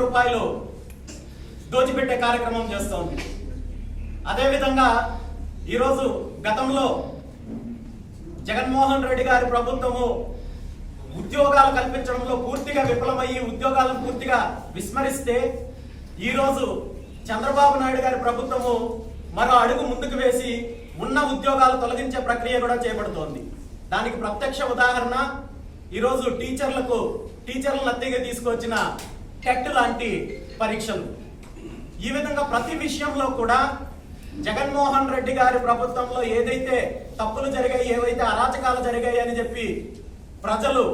రూపాయలు దోచిపెట్టే కార్యక్రమం చేస్తోంది. అదేవిధంగా ఈరోజు గతంలో జగన్మోహన్ రెడ్డి గారి ప్రభుత్వము ఉద్యోగాలు కల్పించడంలో పూర్తిగా విఫలమయ్యి ఉద్యోగాలను పూర్తిగా విస్మరిస్తే ఈరోజు చంద్రబాబు నాయుడు గారి ప్రభుత్వము మరో అడుగు ముందుకు వేసి ఉన్న ఉద్యోగాలు తొలగించే ప్రక్రియ కూడా చేపడుతోంది. దానికి ప్రత్యక్ష ఉదాహరణ ఈరోజు టీచర్లను అద్దెగా తీసుకొచ్చిన టెట్ లాంటి పరీక్షలు. ఈ విధంగా ప్రతి విషయంలో కూడా జగన్మోహన్ రెడ్డి గారి ప్రభుత్వంలో ఏదైతే తప్పులు జరిగాయి, ఏవైతే అరాచకాలు జరిగాయి అని చెప్పి ప్రజలు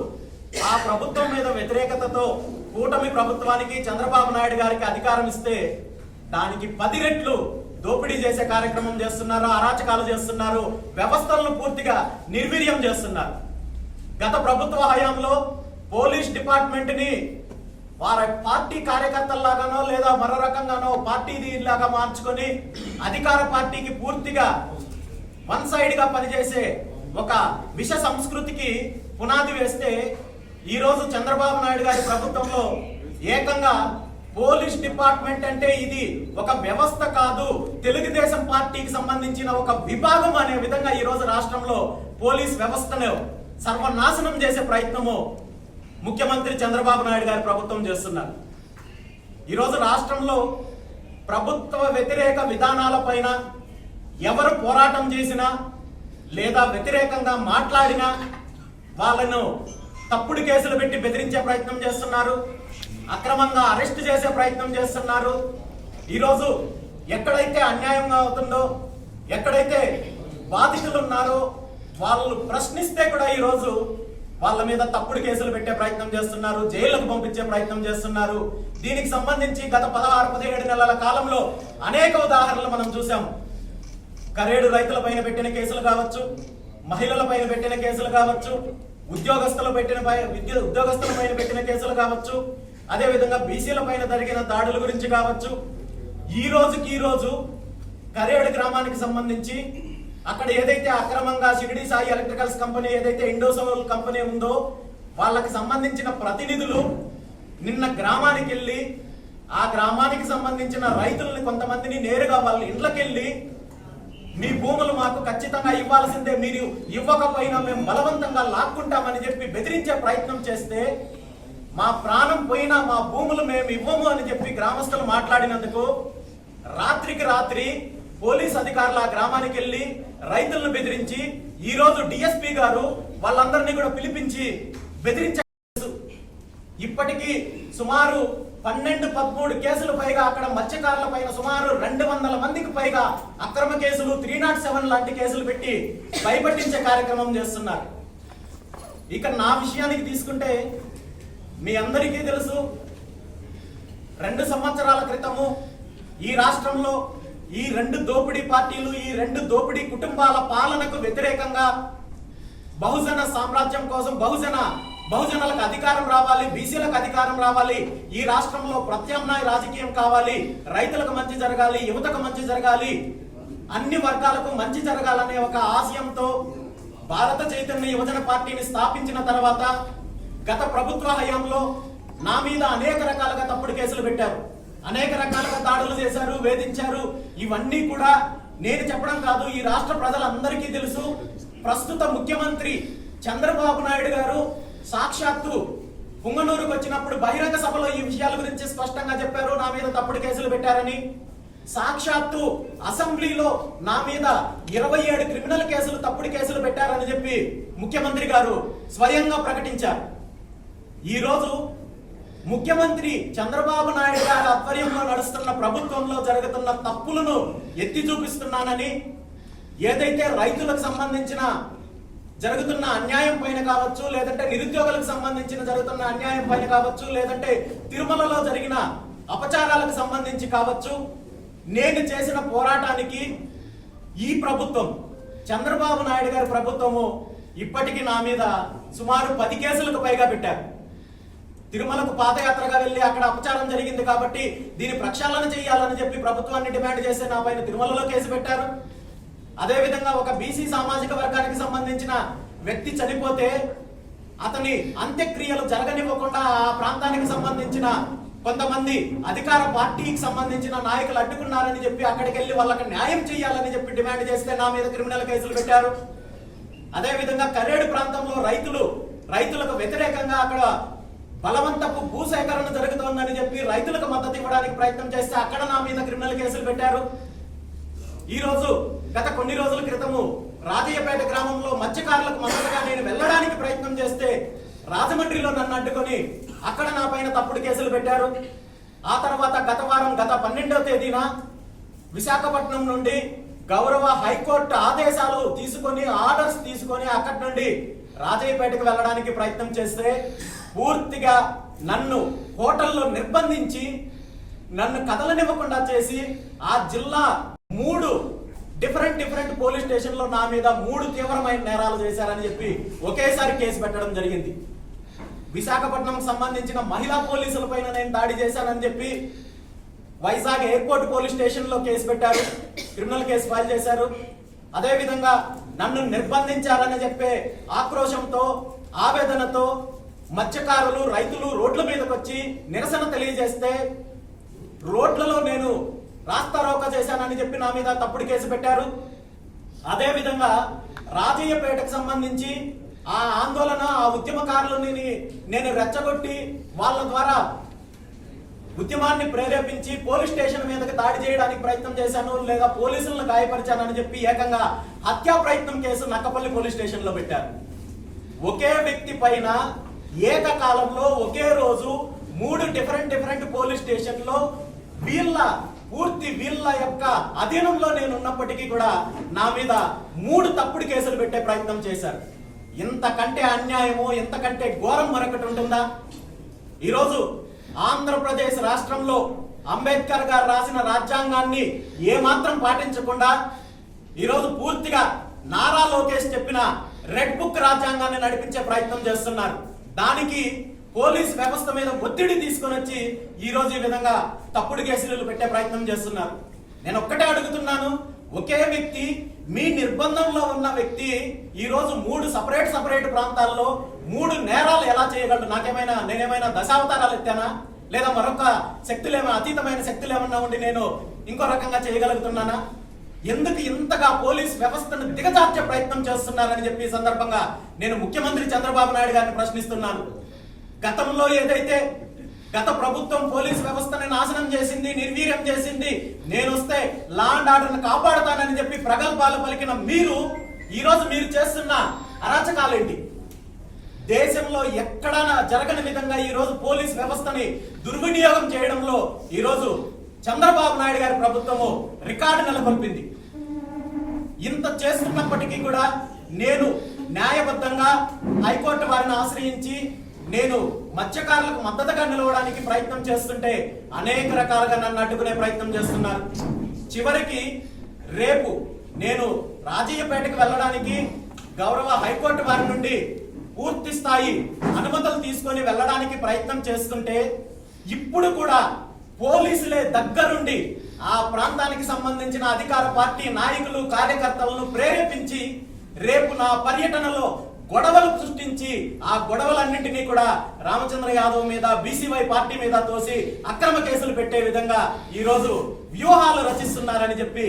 ఆ ప్రభుత్వం మీద వ్యతిరేకతతో కూటమి ప్రభుత్వానికి చంద్రబాబు నాయుడు గారికి అధికారం ఇస్తే దానికి 10 రెట్లు దోపిడీ చేసే కార్యక్రమం చేస్తున్నారు, అరాచకాలు చేస్తున్నారు, వ్యవస్థలను పూర్తిగా నిర్వీర్యం చేస్తున్నారు. గత ప్రభుత్వ హయాంలో పోలీస్ డిపార్ట్మెంట్ ని వారి పార్టీ కార్యకర్తల్లాగానో లేదా మరో రకంగానో పార్టీ లాగా మార్చుకొని అధికార పార్టీకి పూర్తిగా వన్ సైడ్ గా పనిచేసే ఒక విష సంస్కృతికి పునాది వేస్తే ఈరోజు చంద్రబాబు నాయుడు గారి ప్రభుత్వంలో ఏకంగా పోలీస్ డిపార్ట్మెంట్ అంటే ఇది ఒక వ్యవస్థ కాదు, తెలుగుదేశం పార్టీకి సంబంధించిన ఒక విభాగం అనే విధంగా ఈరోజు రాష్ట్రంలో పోలీస్ వ్యవస్థను సర్వనాశనం చేసే ప్రయత్నము ముఖ్యమంత్రి చంద్రబాబు నాయుడు గారి ప్రభుత్వం చేస్తున్నారు. ఈరోజు రాష్ట్రంలో ప్రభుత్వ వ్యతిరేక విధానాలపైన ఎవరు పోరాటం చేసినా లేదా వ్యతిరేకంగా మాట్లాడినా వాళ్ళను తప్పుడు కేసులు పెట్టి బెదిరించే ప్రయత్నం చేస్తున్నారు, అక్రమంగా అరెస్ట్ చేసే ప్రయత్నం చేస్తున్నారు. ఈరోజు ఎక్కడైతే అన్యాయంగా అవుతుందో, ఎక్కడైతే బాధితులు ఉన్నారో వాళ్ళు ప్రశ్నిస్తే కూడా ఈరోజు వాళ్ళ మీద తప్పుడు కేసులు పెట్టే ప్రయత్నం చేస్తున్నారు, జైళ్లకు పంపించే ప్రయత్నం చేస్తున్నారు. దీనికి సంబంధించి గత 16-17 నెలల కాలంలో అనేక ఉదాహరణలు మనం చూసాం. కరేడు రైతుల పైన పెట్టిన కేసులు కావచ్చు, మహిళల పైన పెట్టిన కేసులు కావచ్చు, ఉద్యోగస్తుల పైన పెట్టిన కేసులు కావచ్చు, అదే విధంగా బీసీల పైన జరిగిన దాడుల గురించి కావచ్చు. ఈ రోజు కరేడు గ్రామానికి సంబంధించి అక్కడ ఏదైతే అక్రమంగా షిరిడి సాయి ఎలక్ట్రికల్స్ కంపెనీ ఏదైతే ఇండోసోల్ కంపెనీ ఉందో వాళ్ళకి సంబంధించిన ప్రతినిధులు నిన్న గ్రామానికి వెళ్ళి ఆ గ్రామానికి సంబంధించిన రైతుల్ని కొంతమందిని నేరుగా వాళ్ళ ఇంట్లోకి వెళ్ళి మీ భూములు మాకు ఖచ్చితంగా ఇవ్వాల్సిందే, మీరు ఇవ్వకపోయినా మేము బలవంతంగా లాక్కుంటామని చెప్పి బెదిరించే ప్రయత్నం చేస్తే మా ప్రాణం పోయినా మా భూములు మేము ఇవ్వము అని చెప్పి గ్రామస్తులు మాట్లాడినందుకు రాత్రికి రాత్రి పోలీస్ అధికారులు ఆ గ్రామానికి వెళ్ళి రైతులను బెదిరించి ఈ రోజు డిఎస్పీ గారు వాళ్ళందరినీ కూడా పిలిపించి బెదిరించారు. ఇప్పటికీ సుమారు 12-13 కేసులు పైగా అక్కడ మత్స్యకారుల పైన సుమారు 200 మందికి పైగా అక్రమ కేసులు 307 లాంటి కేసులు పెట్టి భయపట్టించే కార్యక్రమం చేస్తున్నారు. ఇక నా విషయానికి తీసుకుంటే మీ అందరికీ తెలుసు, 2 సంవత్సరాల క్రితము ఈ రాష్ట్రంలో ఈ 2 దోపిడీ పార్టీలు, ఈ 2 దోపిడీ కుటుంబాల పాలనకు వ్యతిరేకంగా బహుజన సామ్రాజ్యం కోసం బహుజనులకు అధికారం రావాలి, బీసీలకు అధికారం రావాలి, ఈ రాష్ట్రంలో ప్రత్యామ్నాయ రాజకీయం కావాలి, రైతులకు మంచి జరగాలి, యువతకు మంచి జరగాలి, అన్ని వర్గాలకు మంచి జరగాలనే ఒక ఆశయంతో భారత చైతన్య యువజన పార్టీని స్థాపించిన తర్వాత గత ప్రభుత్వ హయాంలో నా మీద అనేక రకాలుగా తప్పుడు కేసులు పెట్టారు, అనేక రకాలుగా దాడులు చేశారు, వేధించారు. ఇవన్నీ కూడా నేను చెప్పడం కాదు, ఈ రాష్ట్ర ప్రజలందరికీ తెలుసు. ప్రస్తుత ముఖ్యమంత్రి చంద్రబాబు నాయుడు గారు సాక్షాత్తు పుంగనూరుకు వచ్చినప్పుడు బహిరంగ సభలో ఈ విషయాల గురించి స్పష్టంగా చెప్పారు. నా మీద తప్పుడు కేసులు పెట్టారని. సాక్షాత్తు అసెంబ్లీలో నా మీద 27 క్రిమినల్ కేసులు, తప్పుడు కేసులు పెట్టారని చెప్పి ముఖ్యమంత్రి గారు స్వయంగా ప్రకటించారు. ఈరోజు ముఖ్యమంత్రి చంద్రబాబు నాయుడు గారి ఆధ్వర్యంలో నడుస్తున్న ప్రభుత్వంలో జరుగుతున్న తప్పులను ఎత్తి చూపిస్తున్నానని, ఏదైతే రైతులకు సంబంధించిన జరుగుతున్న అన్యాయం పైన కావచ్చు, లేదంటే నిరుద్యోగులకు సంబంధించిన జరుగుతున్న అన్యాయం పైన కావచ్చు, లేదంటే తిరుమలలో జరిగిన అపచారాలకు సంబంధించి కావచ్చు, నేను చేసిన పోరాటానికి ఈ ప్రభుత్వం చంద్రబాబు నాయుడు గారి ప్రభుత్వము ఇప్పటికీ నా మీద సుమారు 10 కేసులకు పైగా పెట్టారు. తిరుమలకు పాదయాత్రగా వెళ్ళి అక్కడ అపచారం జరిగింది కాబట్టి దీని ప్రక్షాళన చేయాలని చెప్పి ప్రభుత్వాన్ని డిమాండ్ చేస్తే నా పైన తిరుమలలో కేసు పెట్టారు. అదేవిధంగా ఒక బీసీ సామాజిక వర్గానికి సంబంధించిన వ్యక్తి చనిపోతే అతని అంత్యక్రియలు జరగనివ్వకుండా ఆ ప్రాంతానికి సంబంధించిన కొంతమంది అధికార పార్టీకి సంబంధించిన నాయకులు అడ్డుకున్నారని చెప్పి అక్కడికి వెళ్ళి వాళ్ళకి న్యాయం చేయాలని చెప్పి డిమాండ్ చేస్తే నా మీద క్రిమినల్ కేసులు పెట్టారు. అదేవిధంగా కరేడు ప్రాంతంలో రైతులకు వ్యతిరేకంగా అక్కడ బలవంతపు భూసేకరణ జరుగుతోందని చెప్పి రైతులకు మద్దతు ఇవ్వడానికి ప్రయత్నం చేస్తే అక్కడ నా మీద క్రిమినల్ కేసులు పెట్టారు. ఈ రోజు గత కొన్ని రోజుల క్రితము రాజయ్యపేట గ్రామంలో మత్స్యకారులకు మద్దతుగా నేను వెళ్ళడానికి ప్రయత్నం చేస్తే రాజమండ్రిలో నన్ను అడ్డుకొని అక్కడ నా పైన తప్పుడు కేసులు పెట్టారు. ఆ తర్వాత గత 12వ తేదీన విశాఖపట్నం నుండి గౌరవ హైకోర్టు ఆదేశాలు ఆర్డర్స్ తీసుకొని అక్కడి నుండి రాజయ్యపేటకు వెళ్ళడానికి ప్రయత్నం చేస్తే పూర్తిగా నన్ను హోటల్లో నిర్బంధించి నన్ను కదలనివ్వకుండా చేసి ఆ జిల్లా 3 డిఫరెంట్ పోలీస్ స్టేషన్లో నా మీద 3 తీవ్రమైన నేరాలు చేశారని చెప్పి ఒకేసారి కేసు పెట్టడం జరిగింది. విశాఖపట్నం సంబంధించిన మహిళా పోలీసుల పైన నేను దాడి చేశానని చెప్పి వైజాగ్ ఎయిర్పోర్ట్ పోలీస్ స్టేషన్ లో కేసు పెట్టారు, క్రిమినల్ కేసు ఫైల్ చేశారు. అదేవిధంగా నన్ను నిర్బంధించారని చెప్పే ఆక్రోశంతో ఆవేదనతో మత్స్యకారులు రైతులు రోడ్ల మీదకి వచ్చి నిరసన తెలియజేస్తే రోడ్లలో నేను రాస్తారోక చేశానని చెప్పి నా మీద తప్పుడు కేసు పెట్టారు. అదేవిధంగా రాజయ్యపేటకు సంబంధించి ఆ ఆందోళన ఆ ఉద్యమకారులని నేను రెచ్చగొట్టి వాళ్ళ ద్వారా ఉద్యమాన్ని ప్రేరేపించి పోలీస్ స్టేషన్ మీదకి దాడి చేయడానికి ప్రయత్నం చేశాను లేదా పోలీసులను గాయపరిచానని చెప్పి ఏకంగా హత్యా ప్రయత్నం కేసు నక్కపల్లి పోలీస్ స్టేషన్ లో పెట్టారు. ఒకే వ్యక్తి పైన ఏకకాలంలో ఒకే రోజు 3 డిఫరెంట్ పోలీస్ స్టేషన్ లో వీళ్ళ యొక్క అధీనంలో నేను ఉన్నప్పటికీ కూడా నా మీద 3 తప్పుడు కేసులు పెట్టే ప్రయత్నం చేశారు. ఇంతకంటే అన్యాయమో ఇంతకంటే ఘోరం మరొకటి ఉంటుందా? ఈరోజు ఆంధ్రప్రదేశ్ రాష్ట్రంలో అంబేద్కర్ గారు రాసిన రాజ్యాంగాన్ని ఏమాత్రం పాటించకుండా ఈరోజు పూర్తిగా నారా లోకేష్ చెప్పిన రెడ్ బుక్ రాజ్యాంగాన్ని నడిపించే ప్రయత్నం చేస్తున్నారు. దానికి పోలీస్ వ్యవస్థ మీద ఒత్తిడి తీసుకొని వచ్చి ఈ రోజు ఈ విధంగా తప్పుడు కేసులు పెట్టే ప్రయత్నం చేస్తున్నారు. నేను ఒక్కటే అడుగుతున్నాను, ఒకే వ్యక్తి మీ నిర్బంధంలో ఉన్న వ్యక్తి ఈ రోజు 3 సపరేట్ ప్రాంతాల్లో 3 నేరాలు ఎలా చేయగలడు? నేనేమైనా దశావతారాలు ఎత్తానా లేదా మరొక అతీతమైన శక్తులు ఏమన్నా ఉండి నేను ఇంకో రకంగా చేయగలుగుతున్నానా? ఎందుకు ఇంతగా పోలీస్ వ్యవస్థను దిగజార్చే ప్రయత్నం చేస్తున్నారని చెప్పి సందర్భంగా నేను ముఖ్యమంత్రి చంద్రబాబు నాయుడు గారిని ప్రశ్నిస్తున్నాను. గతంలో ఏదైతే గత ప్రభుత్వం పోలీస్ వ్యవస్థని నాశనం చేసింది, నిర్వీర్యం చేసింది, నేను వస్తే లా అండ్ ఆర్డర్ని కాపాడుతానని చెప్పి ప్రగల్భాలు పలికిన ఈరోజు మీరు చేస్తున్న అరాచకాలేంటి? దేశంలో ఎక్కడా జరగని విధంగా ఈరోజు పోలీస్ వ్యవస్థని దుర్వినియోగం చేయడంలో ఈరోజు చంద్రబాబు నాయుడు గారి ప్రభుత్వము రికార్డు నెలకొల్పింది. ఇంత చేస్తున్నప్పటికీ కూడా నేను న్యాయబద్ధంగా హైకోర్టు వారిని ఆశ్రయించి నేను మత్స్యకారులకు మద్దతుగా నిలవడానికి ప్రయత్నం చేస్తుంటే అనేక రకాలుగా నన్ను అడ్డుకునే ప్రయత్నం చేస్తున్నారు. చివరికి రేపు నేను రాజయ్యపేటకు వెళ్ళడానికి గౌరవ హైకోర్టు వారి నుండి పూర్తి స్థాయి అనుమతులు తీసుకొని వెళ్ళడానికి ప్రయత్నం చేస్తుంటే ఇప్పుడు కూడా పోలీసులే దగ్గరుండి ఆ ప్రాంతానికి సంబంధించిన అధికార పార్టీ నాయకులు కార్యకర్తలను ప్రేరేపించి రేపు నా పర్యటనలో గొడవలు సృష్టించి ఆ గొడవలన్నింటినీ కూడా రామచంద్ర యాదవ్ మీద బీసీవై పార్టీ మీద తోసి అక్రమ కేసులు పెట్టే విధంగా ఈ రోజు వ్యూహాలు రచిస్తున్నారని చెప్పి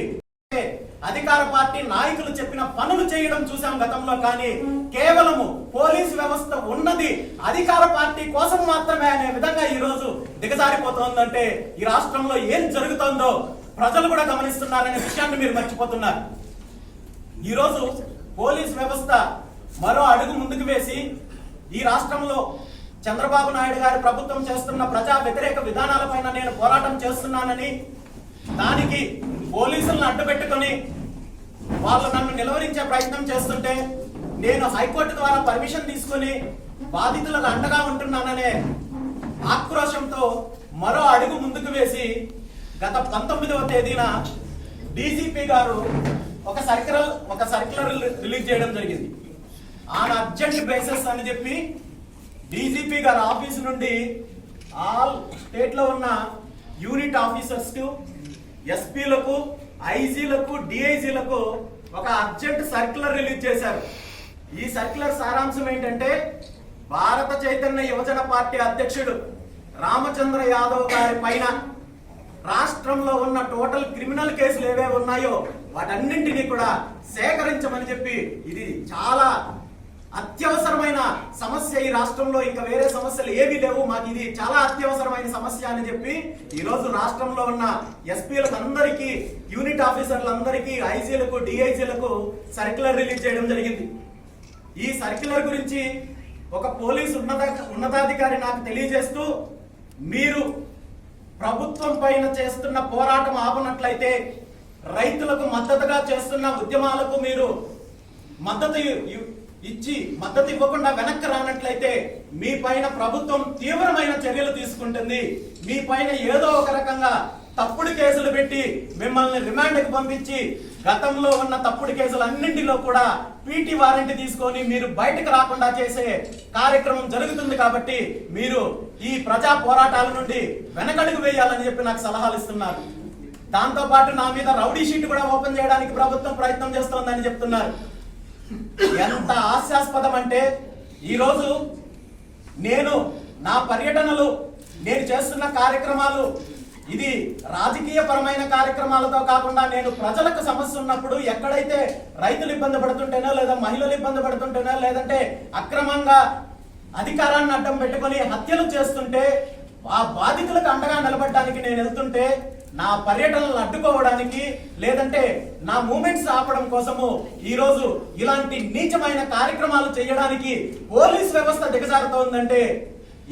అధికార పార్టీ నాయకులు చెప్పిన పనులు చేయడం చూసాం గతంలో. కానీ కేవలము పోలీసు వ్యవస్థ ఉన్నది అధికార పార్టీ కోసం మాత్రమే అనే విధంగా ఈ రోజు దిగజారిపోతోందంటే ఈ రాష్ట్రంలో ఏం జరుగుతుందో ప్రజలు కూడా గమనిస్తున్నారనే విషయాన్ని మీరు మర్చిపోతున్నారు. ఈరోజు పోలీస్ వ్యవస్థ మరో అడుగు ముందుకు వేసి ఈ రాష్ట్రంలో చంద్రబాబు నాయుడు గారి ప్రభుత్వం చేస్తున్న ప్రజా వ్యతిరేక విధానాలపైన నేను పోరాటం చేస్తున్నానని దానికి పోలీసులను అడ్డుపెట్టుకొని వాళ్ళు నన్ను నిలువరించే ప్రయత్నం చేస్తుంటే నేను హైకోర్టు ద్వారా పర్మిషన్ తీసుకుని బాధితులకు అండగా ఉంటున్నాననే ఆక్రోశంతో మరో అడుగు ముందుకు వేసి గత 19వ తేదీన డీజీపీ గారు ఒక సర్క్యులర్ రిలీజ్ చేయడం జరిగింది. ఆన్ అర్జెంట్ బేసిస్ అని చెప్పి డీజీపీ గారి ఆఫీస్ నుండి ఆల్ స్టేట్ లో ఉన్న యూనిట్ ఆఫీసర్స్ కు, ఎస్పీలకు, ఐజీలకు, డిఐజీలకు ఒక అర్జెంట్ సర్క్యులర్ రిలీజ్ చేశారు. ఈ సర్క్యులర్ సారాంశం ఏంటంటే భారత చైతన్య యువజన పార్టీ అధ్యక్షుడు రామచంద్ర యాదవ్ గారి పైన రాష్ట్రంలో ఉన్న టోటల్ క్రిమినల్ కేసులు ఏవే ఉన్నాయో వాటన్నింటినీ కూడా సేకరించమని చెప్పి, ఇది చాలా అత్యవసరమైన సమస్య ఈ రాష్ట్రంలో, ఇంకా వేరే సమస్యలు ఏమీ లేవు, మాకు ఇది చాలా అత్యవసరమైన సమస్య అని చెప్పి ఈ రోజు రాష్ట్రంలో ఉన్న ఎస్పీలకు అందరికీ, యూనిట్ ఆఫీసర్లందరికీ, ఐజీలకు, డిఐజీలకు సర్క్యులర్ రిలీజ్ చేయడం జరిగింది. ఈ సర్క్యులర్ గురించి ఒక పోలీసు ఉన్నతాధికారి నాకు తెలియజేస్తూ, మీరు ప్రభుత్వం పైన చేస్తున్న పోరాటం ఆపనట్లయితే, రైతులకు మద్దతుగా చేస్తున్న ఉద్యమాలకు మీరు మద్దతు ఇవ్వకుండా వెనక్కి రానట్లయితే మీ పైన ప్రభుత్వం తీవ్రమైన చర్యలు తీసుకుంటుంది. మీ పైన ఏదో ఒక రకంగా తప్పుడు కేసులు పెట్టి మిమ్మల్ని రిమాండ్కి పంపించి గతంలో ఉన్న తప్పుడు కేసులన్నింటిలో కూడా పీటీ వారెంట్ తీసుకొని మీరు బయటకు రాకుండా చేసే కార్యక్రమం జరుగుతుంది. కాబట్టి మీరు ఈ ప్రజా పోరాటాల నుండి వెనకడుగు వేయాలని చెప్పి నాకు సలహాలు ఇస్తున్నారు. దాంతో పాటు నా మీద రౌడీ షీట్ కూడా ఓపెన్ చేయడానికి ప్రభుత్వం ప్రయత్నం చేస్తోందని చెప్తున్నారు. ఎంత హాస్యాస్పదం అంటే, ఈరోజు నేను నా పర్యటనలు, నేను చేస్తున్న కార్యక్రమాలు ఇది రాజకీయ పరమైన కార్యక్రమాలతో కాకుండా, నేను ప్రజలకు సమస్య ఉన్నప్పుడు ఎక్కడైతే రైతులు ఇబ్బంది పడుతుంటేనో, లేదా మహిళలు ఇబ్బంది పడుతుంటేనో, లేదంటే అక్రమంగా అధికారాన్ని అడ్డం పెట్టుకొని హత్యలు చేస్తుంటే ఆ బాధితులకు అండగా నిలబడడానికి నేను వెళ్తుంటే, నా పర్యటనలను అడ్డుకోవడానికి, లేదంటే నా మూమెంట్స్ ఆపడం కోసము ఈరోజు ఇలాంటి నీచమైన కార్యక్రమాలు చేయడానికి పోలీస్ వ్యవస్థ దిగజారుతోందంటే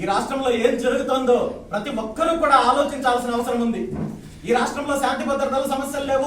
ఈ రాష్ట్రంలో ఏం జరుగుతుందో ప్రతి ఒక్కరూ కూడా ఆలోచించాల్సిన అవసరం ఉంది. ఈ రాష్ట్రంలో శాంతి భద్రతల సమస్యలు లేవు.